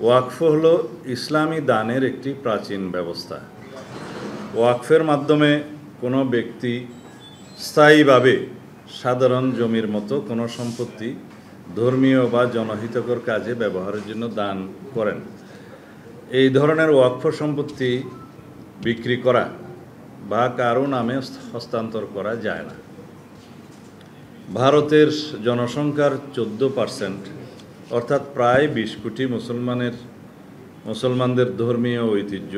ওয়াকফ হলো ইসলামী দানের একটি প্রাচীন ব্যবস্থা। ওয়াকফের মাধ্যমে কোনো ব্যক্তি স্থায়ীভাবে সাধারণ জমির মতো কোনো সম্পত্তি ধর্মীয় বা জনহিতকর কাজে ব্যবহারের জন্য দান করেন। এই ধরনের ওয়াকফ সম্পত্তি বিক্রি করা বা কারো নামে হস্তান্তর করা যায় না। ভারতের জনসংখ্যার 14%, অর্থাৎ প্রায় 20 কোটি মুসলমানদের ধর্মীয় ঐতিহ্য,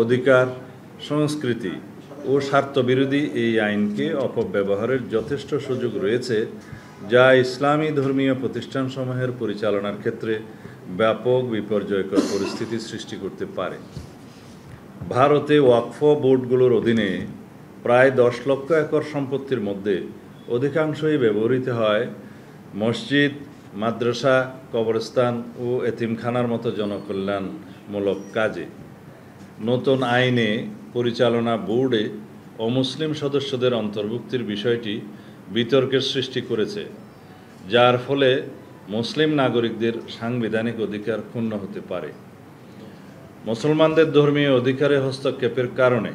অধিকার, সংস্কৃতি ও স্বার্থবিরোধী এই আইনকে অপব্যবহারের যথেষ্ট সুযোগ রয়েছে, যা ইসলামী ধর্মীয় প্রতিষ্ঠানসমূহের পরিচালনার ক্ষেত্রে ব্যাপক বিপর্যয়কর পরিস্থিতি সৃষ্টি করতে পারে। ভারতে ওয়াকফ বোর্ডগুলোর অধীনে প্রায় 10 লক্ষ একর সম্পত্তির মধ্যে অধিকাংশই ব্যবহৃত হয় মসজিদ, মাদ্রাসা, কবরস্থান ও এতিমখানার মতো জনকল্যাণমূলক কাজে। নতুন আইনে পরিচালনা বোর্ডে অমুসলিম সদস্যদের অন্তর্ভুক্তির বিষয়টি বিতর্কের সৃষ্টি করেছে, যার ফলে মুসলিম নাগরিকদের সাংবিধানিক অধিকার ক্ষুণ্ণ হতে পারে। মুসলমানদের ধর্মীয় অধিকারে হস্তক্ষেপের কারণে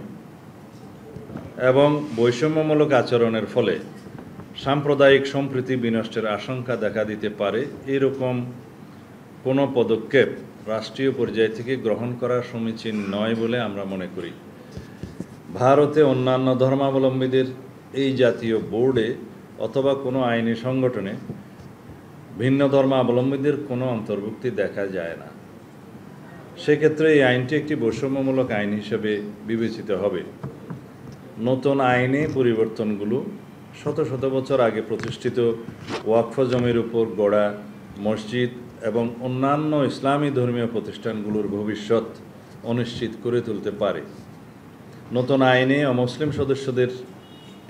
এবং বৈষম্যমূলক আচরণের ফলে সাম্প্রদায়িক সম্প্রীতি বিনষ্টের আশঙ্কা দেখা দিতে পারে। এরকম কোনো পদক্ষেপ রাষ্ট্রীয় পর্যায় থেকে গ্রহণ করা সমীচীন নয় বলে আমরা মনে করি। ভারতে অন্যান্য ধর্মাবলম্বীদের এই জাতীয় বোর্ডে অথবা কোনো আইনি সংগঠনে ভিন্ন ধর্মাবলম্বীদের কোনো অন্তর্ভুক্তি দেখা যায় না। সেক্ষেত্রে এই আইনটি একটি বৈষম্যমূলক আইন হিসেবে বিবেচিত হবে। নতুন আইনে পরিবর্তনগুলো শত শত বছর আগে প্রতিষ্ঠিত ওয়াকফ জমির উপর গড়া মসজিদ এবং অন্যান্য ইসলামী ধর্মীয় প্রতিষ্ঠানগুলোর ভবিষ্যৎ অনিশ্চিত করে তুলতে পারে। নতুন আইনে অমুসলিম সদস্যদের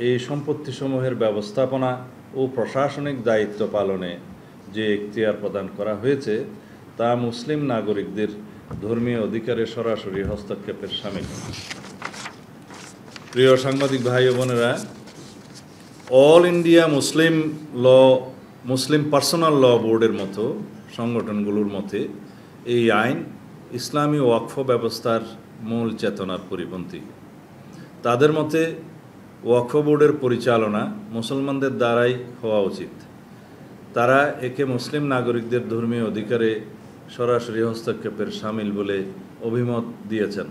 এই সম্পত্তিসমূহের ব্যবস্থাপনা ও প্রশাসনিক দায়িত্ব পালনে যে এখতিয়ার প্রদান করা হয়েছে, তা মুসলিম নাগরিকদের ধর্মীয় অধিকারে সরাসরি হস্তক্ষেপের শামিল। প্রিয় সাংবাদিক ভাই ও বোনেরা, অল ইন্ডিয়া মুসলিম পার্সোনাল ল বোর্ডের মতো সংগঠনগুলোর মতে এই আইন ইসলামী ওয়াকফ ব্যবস্থার মূল চেতনার পরিপন্থী। তাদের মতে ওয়াকফ বোর্ডের পরিচালনা মুসলমানদের দ্বারাই হওয়া উচিত। তারা একে মুসলিম নাগরিকদের ধর্মীয় অধিকারে সরাসরি হস্তক্ষেপের শামিল বলে অভিমত দিয়েছেন।